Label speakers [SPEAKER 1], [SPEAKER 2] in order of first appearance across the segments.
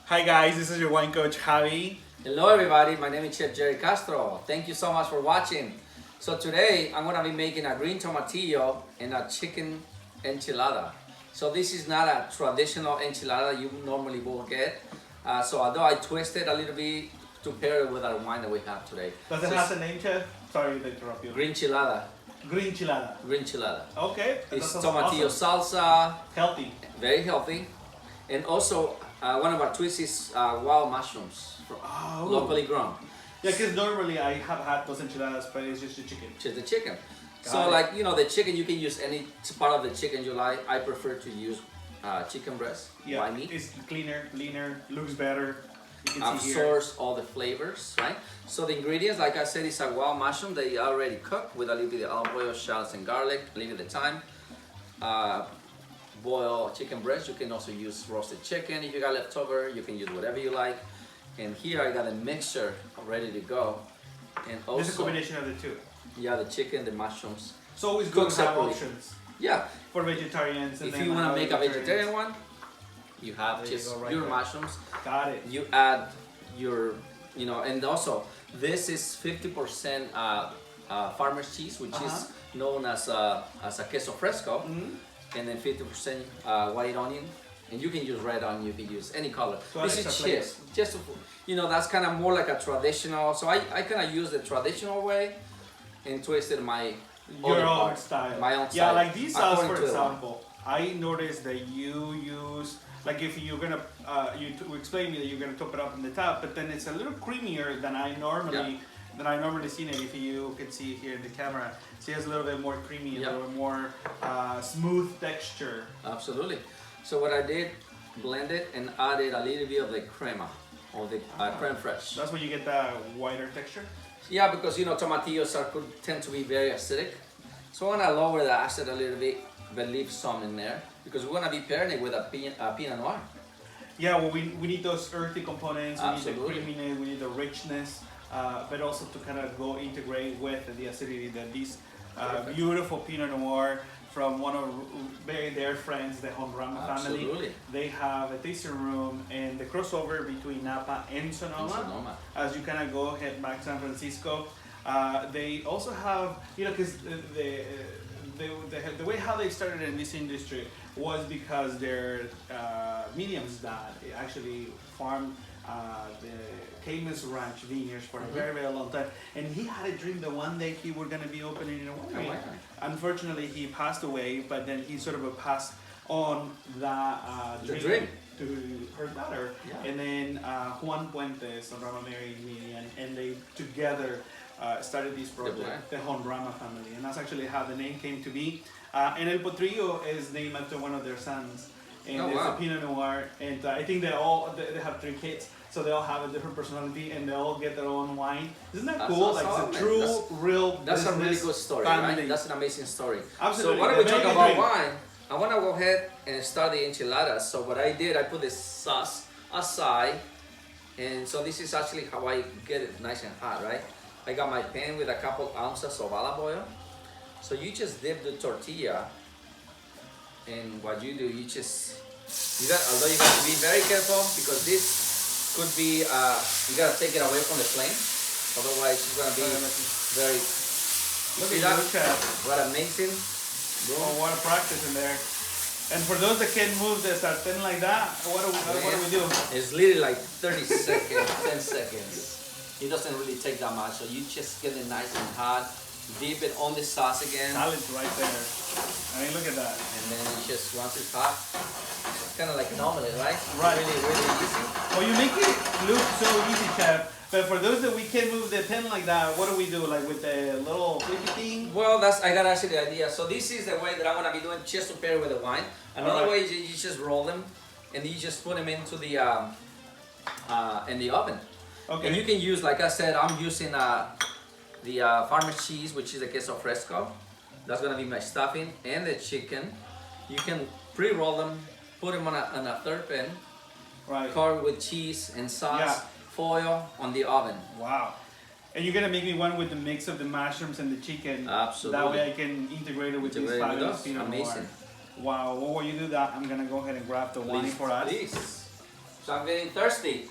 [SPEAKER 1] Hi guys, this is your wine coach Javy.
[SPEAKER 2] Hello everybody, my name is Chef Gerry Castro. Thank you so much for watching. So today I'm going to be making a green tomatillo and a chicken enchilada. So this is not a traditional enchilada you normally will get. So although I twisted a little bit to pair it with our wine that we have today.
[SPEAKER 1] Does it have a name, chef? Sorry to interrupt you.
[SPEAKER 2] Green chilada.
[SPEAKER 1] Green chilada.
[SPEAKER 2] Green chilada.
[SPEAKER 1] Okay.
[SPEAKER 2] It's tomatillo
[SPEAKER 1] awesome.
[SPEAKER 2] salsa.
[SPEAKER 1] Healthy.
[SPEAKER 2] Very healthy. And also one of our twists is wild mushrooms, locally grown.
[SPEAKER 1] Yeah, because normally I have had those enchiladas, but it's just the chicken.
[SPEAKER 2] Just the chicken.
[SPEAKER 1] Got it.
[SPEAKER 2] Like, you know, the chicken, you can use any part of the chicken you like. I prefer to use chicken breast,
[SPEAKER 1] Yeah,
[SPEAKER 2] white meat.
[SPEAKER 1] it's cleaner, leaner, looks better. You can see here.
[SPEAKER 2] Absorbs all the flavors, right? So the ingredients, like I said, is a wild mushroom. They already cooked with a little bit of olive oil, shallots, and garlic. Leave it the time. Boil chicken breast. You can also use roasted chicken. If you got leftover, you can use whatever you like. And here I got a mixture ready to go. And also,
[SPEAKER 1] There's a combination of the two.
[SPEAKER 2] yeah, the chicken, the mushrooms.
[SPEAKER 1] So always good
[SPEAKER 2] Cook
[SPEAKER 1] to have
[SPEAKER 2] separately.
[SPEAKER 1] options
[SPEAKER 2] Yeah,
[SPEAKER 1] for vegetarians. And
[SPEAKER 2] if
[SPEAKER 1] then
[SPEAKER 2] you want to make a
[SPEAKER 1] non-vegetarians.
[SPEAKER 2] vegetarian one, you have
[SPEAKER 1] There you
[SPEAKER 2] just
[SPEAKER 1] go, right
[SPEAKER 2] your
[SPEAKER 1] there.
[SPEAKER 2] mushrooms.
[SPEAKER 1] Got it.
[SPEAKER 2] You add your, you know, and also this is 50% farmer's cheese, which is known as a queso fresco, and then 50% white onion. And you can use red onion, you can use any color.
[SPEAKER 1] So
[SPEAKER 2] This
[SPEAKER 1] extra
[SPEAKER 2] is
[SPEAKER 1] flavor.
[SPEAKER 2] cheese. Just, you know, that's kind of more like a traditional. So I kind of use the traditional way and twisted my
[SPEAKER 1] Your
[SPEAKER 2] other
[SPEAKER 1] own
[SPEAKER 2] part,
[SPEAKER 1] style.
[SPEAKER 2] My own
[SPEAKER 1] Yeah,
[SPEAKER 2] style.
[SPEAKER 1] like these sauce,
[SPEAKER 2] according
[SPEAKER 1] for
[SPEAKER 2] to the wine.
[SPEAKER 1] example. I noticed that you use, like if you're gonna, you explain me that you're gonna top it up in the top, but then it's a little creamier than I normally seen it. If you can see here in the camera, so it has a little bit more creamy, a little bit more smooth texture.
[SPEAKER 2] Absolutely. So what I did, blended and added a little bit of the crema, or the creme fraiche.
[SPEAKER 1] That's when you get the whiter texture.
[SPEAKER 2] Yeah, because you know tomatillos tend to be very acidic. So I'm gonna lower the acid a little bit, but leave some in there because we're gonna be pairing it with a Pinot Noir.
[SPEAKER 1] Yeah, well, we need those earthy components. We
[SPEAKER 2] Absolutely.
[SPEAKER 1] need the creaminess. We need the richness, but also to kind of go integrate with the acidity that these beautiful Pinot Noir from one of very dear friends, the Honrama family.
[SPEAKER 2] Absolutely.
[SPEAKER 1] They have a tasting room and the crossover between Napa and Sonoma. As you kind of go head back to San Francisco, they also have, you know, because the way how they started in this industry was because their medium's dad actually farmed the Camus Ranch vineyards for a very, very long time. And he had a dream that one day he was going to be opening in a winery. Unfortunately, he passed away, but then he sort of passed on that dream to her daughter.
[SPEAKER 2] Yeah.
[SPEAKER 1] And then Juan Puentes, Honrama married me, and they together started this project, the Honrama family. And that's actually how the name came to be. And El Potrillo is named after one of their sons. And it's a Pinot Noir, and I think they have 3 kids, so they all have a different personality, and they all get their own wine. Isn't that cool?
[SPEAKER 2] Awesome.
[SPEAKER 1] Like it's a true, real.
[SPEAKER 2] That's a really good story,
[SPEAKER 1] family.
[SPEAKER 2] right? That's an amazing story.
[SPEAKER 1] Absolutely.
[SPEAKER 2] So why don't we
[SPEAKER 1] They
[SPEAKER 2] talk
[SPEAKER 1] make a
[SPEAKER 2] about
[SPEAKER 1] drink.
[SPEAKER 2] wine? I want to go ahead and start the enchiladas. So what I did, I put the sauce aside, and so this is actually how I get it nice and hot, right? I got my pan with a couple ounces of olive oil. So you just dip the tortilla, and what you do, although you got to be very careful because this could be, you got to take it away from the flame, otherwise it's going to be very.
[SPEAKER 1] Look
[SPEAKER 2] See
[SPEAKER 1] at
[SPEAKER 2] that?
[SPEAKER 1] you, chef.
[SPEAKER 2] What amazing.
[SPEAKER 1] Oh, what a practice in there. And for those that can't move the sartén like that, what do we do?
[SPEAKER 2] It's literally like 30 seconds, 10 seconds. It doesn't really take that much, so you just get it nice and hot. Dip it on the sauce again.
[SPEAKER 1] Salad's right there. I mean, look at that.
[SPEAKER 2] And then you just, once it's hot, it's kind of like an omelet, right?
[SPEAKER 1] Right.
[SPEAKER 2] Really, really easy.
[SPEAKER 1] Well, you make it look so easy, chef. But for those that we can't move the pen like that, what do we do? Like with the little flippy thing?
[SPEAKER 2] Well, I got actually the idea. So this is the way that I'm gonna be doing just to pair with the wine. Another way is you just roll them, and you just put them into the in the oven.
[SPEAKER 1] Okay.
[SPEAKER 2] And you can use, like I said, I'm using the farmer's cheese, which is the queso fresco. That's gonna be my stuffing and the chicken. You can pre-roll them, put them on a third pan, cover with cheese and sauce, foil on the oven.
[SPEAKER 1] Wow. And you're gonna make me one with the mix of the mushrooms and the chicken.
[SPEAKER 2] Absolutely.
[SPEAKER 1] That way I can integrate it with these fabulous Pinot Noir.
[SPEAKER 2] Amazing.
[SPEAKER 1] Wow. Well, while you do that, I'm gonna go ahead and grab the wine for us.
[SPEAKER 2] Please. So I'm getting thirsty.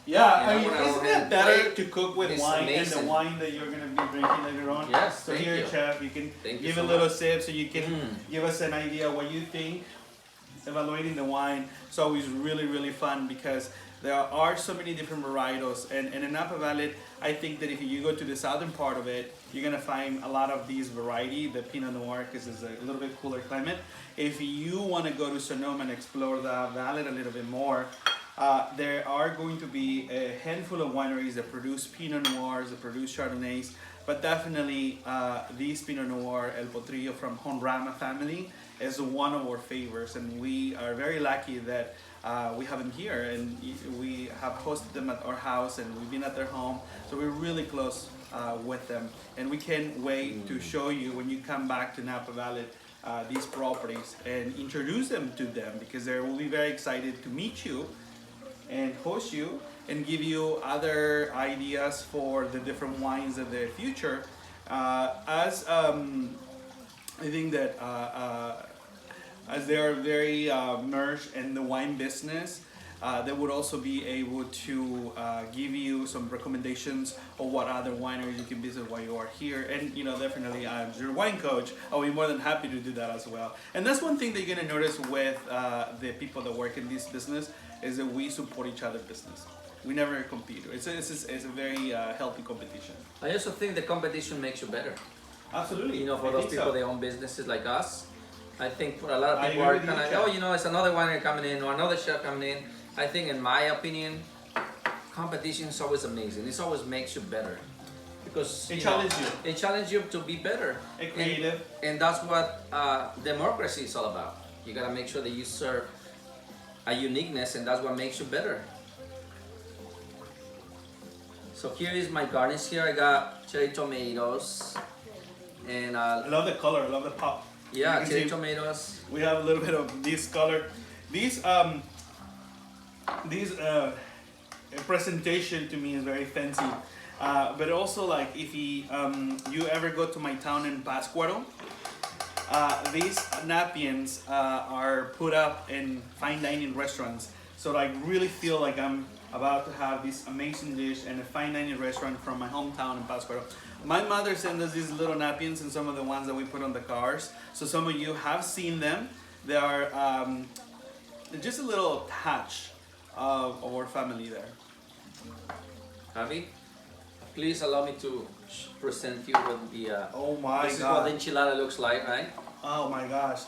[SPEAKER 1] Yeah,
[SPEAKER 2] And
[SPEAKER 1] I
[SPEAKER 2] I
[SPEAKER 1] mean,
[SPEAKER 2] wanna
[SPEAKER 1] isn't
[SPEAKER 2] go ahead
[SPEAKER 1] it
[SPEAKER 2] and
[SPEAKER 1] better
[SPEAKER 2] play.
[SPEAKER 1] to cook with
[SPEAKER 2] It's
[SPEAKER 1] wine and the
[SPEAKER 2] amazing.
[SPEAKER 1] wine that you're gonna be drinking later on?
[SPEAKER 2] Yes,
[SPEAKER 1] So
[SPEAKER 2] thank
[SPEAKER 1] here,
[SPEAKER 2] you.
[SPEAKER 1] chef, you can
[SPEAKER 2] Thank you
[SPEAKER 1] give
[SPEAKER 2] so
[SPEAKER 1] a little
[SPEAKER 2] much.
[SPEAKER 1] sip so you can give us an idea what you think. Evaluating the wine, it's always really fun because there are so many different varietals, and in Napa Valley, I think that if you go to the southern part of it, you're gonna find a lot of these variety, the Pinot Noir, because it's a little bit cooler climate. If you want to go to Sonoma and explore the valley a little bit more, there are going to be a handful of wineries that produce Pinot Noirs, that produce Chardonnays, but definitely this Pinot Noir, El Potrillo from Honrama Family, is one of our favorites, and we are very lucky that we have them here, and we have hosted them at our house, and we've been at their home, so we're really close with them, and we can't wait to show you when you come back to Napa Valley these properties and introduce them to them, because they will be very excited to meet you and host you and give you other ideas for the different wines of the future. I think that as they are very merged in the wine business, they would also be able to give you some recommendations of what other wineries you can visit while you are here. And definitely as your wine coach, I'll be more than happy to do that as well. And that's one thing that you're gonna notice with the people that work in this business is that we support each other's business. We never compete. It's a very healthy competition.
[SPEAKER 2] I also think the competition makes you better.
[SPEAKER 1] Absolutely.
[SPEAKER 2] For
[SPEAKER 1] I
[SPEAKER 2] those
[SPEAKER 1] think
[SPEAKER 2] people
[SPEAKER 1] so.
[SPEAKER 2] that own businesses like us, I think for a lot of
[SPEAKER 1] I
[SPEAKER 2] people
[SPEAKER 1] agree
[SPEAKER 2] are
[SPEAKER 1] with you,
[SPEAKER 2] kind
[SPEAKER 1] Chef.
[SPEAKER 2] of, it's another winery coming in or another chef coming in. I think, in my opinion, competition is always amazing. It always makes you better because
[SPEAKER 1] It challenges you.
[SPEAKER 2] It challenges you to be better.
[SPEAKER 1] And creative.
[SPEAKER 2] And that's what democracy is all about. You gotta make sure that you serve a uniqueness, and that's what makes you better. So here is my garnish. Here I got cherry tomatoes, and
[SPEAKER 1] I love the color. I love the pop.
[SPEAKER 2] yeah,
[SPEAKER 1] You can
[SPEAKER 2] cherry
[SPEAKER 1] see
[SPEAKER 2] tomatoes.
[SPEAKER 1] We have a little bit of this color. These presentation to me is very fancy. But also, like, if you ever go to my town in Pátzcuaro, these napkins are put up in fine dining restaurants. So I really feel like I'm about to have this amazing dish in a fine dining restaurant from my hometown in Pátzcuaro. My mother sent us these little napkins and some of the ones that we put on the cars. So some of you have seen them. They are just a little touch of our family there.
[SPEAKER 2] Javy, please allow me to present you with the.
[SPEAKER 1] Oh my
[SPEAKER 2] This is what the
[SPEAKER 1] God.
[SPEAKER 2] enchilada looks like, right?
[SPEAKER 1] Oh my gosh.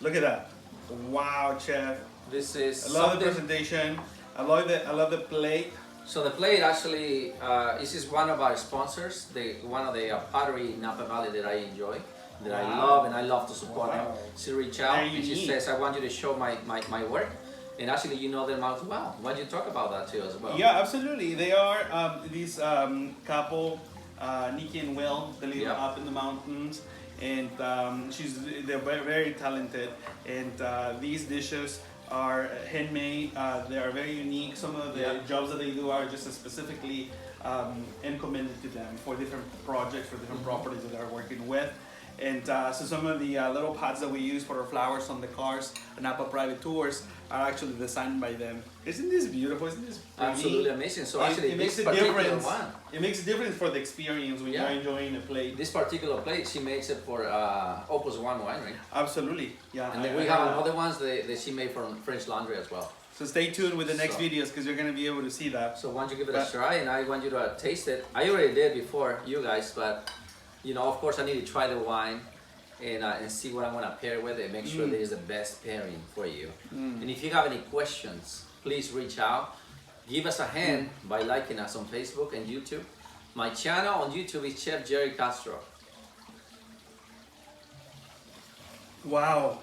[SPEAKER 1] Look at that. Wow, chef.
[SPEAKER 2] This is.
[SPEAKER 1] I love the
[SPEAKER 2] something-
[SPEAKER 1] presentation. I love the plate.
[SPEAKER 2] So the plate actually, this is one of our sponsors. One of the pottery in Napa Valley that I enjoy, that I
[SPEAKER 1] Wow.
[SPEAKER 2] love, and I love to support them.
[SPEAKER 1] Wow.
[SPEAKER 2] She reached out
[SPEAKER 1] Very
[SPEAKER 2] and she
[SPEAKER 1] unique.
[SPEAKER 2] says, "I want you to show my work." And actually, you know them as well. Why don't you talk about that too as well?
[SPEAKER 1] Yeah, absolutely. They are this couple, Nikki and Will. They live
[SPEAKER 2] Yeah.
[SPEAKER 1] up in the mountains, and they're very, very talented. And these dishes are handmade. They are very unique. Some of the
[SPEAKER 2] Yeah.
[SPEAKER 1] jobs that they do are just specifically encommended to them for different projects, for different properties that they're working with. And so some of the little pots that we use for our flowers on the cars and Napa private tours are actually designed by them. Isn't this beautiful? Isn't this pretty?
[SPEAKER 2] Absolutely amazing. So actually,
[SPEAKER 1] it
[SPEAKER 2] this
[SPEAKER 1] makes a
[SPEAKER 2] particular
[SPEAKER 1] difference.
[SPEAKER 2] one,
[SPEAKER 1] It makes a difference for the experience when
[SPEAKER 2] Yeah.
[SPEAKER 1] you're enjoying a plate.
[SPEAKER 2] this particular plate, she makes it for Opus One Winery.
[SPEAKER 1] Absolutely, yeah.
[SPEAKER 2] And then
[SPEAKER 1] I
[SPEAKER 2] we
[SPEAKER 1] heard
[SPEAKER 2] have
[SPEAKER 1] that.
[SPEAKER 2] another ones that she made from French Laundry as well.
[SPEAKER 1] So stay tuned with the next
[SPEAKER 2] So-
[SPEAKER 1] videos because you're gonna be able to see that.
[SPEAKER 2] So why don't you give it
[SPEAKER 1] But-
[SPEAKER 2] a try, and I want you to taste it. I already did before you guys, but of course I need to try the wine and see what I'm gonna pair with it. Make sure that is the best pairing for you. And if you have any questions, please reach out. Give us a hand by liking us on Facebook and YouTube. My channel on YouTube is Chef Gerry Castro.
[SPEAKER 1] Wow.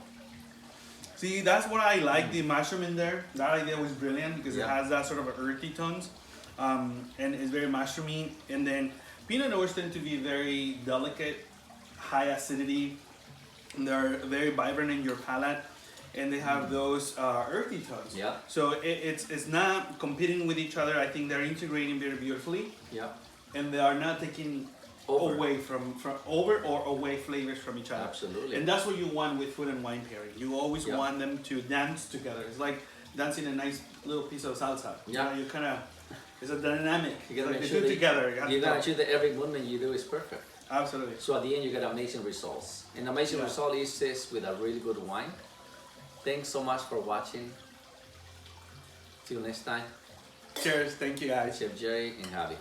[SPEAKER 1] See, that's what I like the mushroom in there. That idea was brilliant because it
[SPEAKER 2] Yeah.
[SPEAKER 1] has that sort of earthy tones, and it's very mushroomy. And then Pinot Noirs tend to be very delicate, high acidity. And they're very vibrant in your palate, and they have those earthy tones.
[SPEAKER 2] Yeah.
[SPEAKER 1] So it's not competing with each other. I think they're integrating very beautifully,
[SPEAKER 2] Yeah.
[SPEAKER 1] and they are not taking
[SPEAKER 2] Over.
[SPEAKER 1] away from over or away flavors from each other.
[SPEAKER 2] Absolutely.
[SPEAKER 1] And that's what you want with food and wine pairing. You always
[SPEAKER 2] Yeah.
[SPEAKER 1] want them to dance together. It's like dancing a nice little piece of salsa.
[SPEAKER 2] Yeah.
[SPEAKER 1] You kind of, it's a dynamic.
[SPEAKER 2] You gotta
[SPEAKER 1] like
[SPEAKER 2] make
[SPEAKER 1] the
[SPEAKER 2] sure
[SPEAKER 1] two
[SPEAKER 2] that
[SPEAKER 1] together.
[SPEAKER 2] you gotta ensure that every movement you do is perfect.
[SPEAKER 1] Absolutely.
[SPEAKER 2] So at the end, you get amazing results. And amazing result is this with a really good wine. Thanks so much for watching. Till next time.
[SPEAKER 1] Cheers. Thank you, guys.
[SPEAKER 2] Chef Gerry and Javy.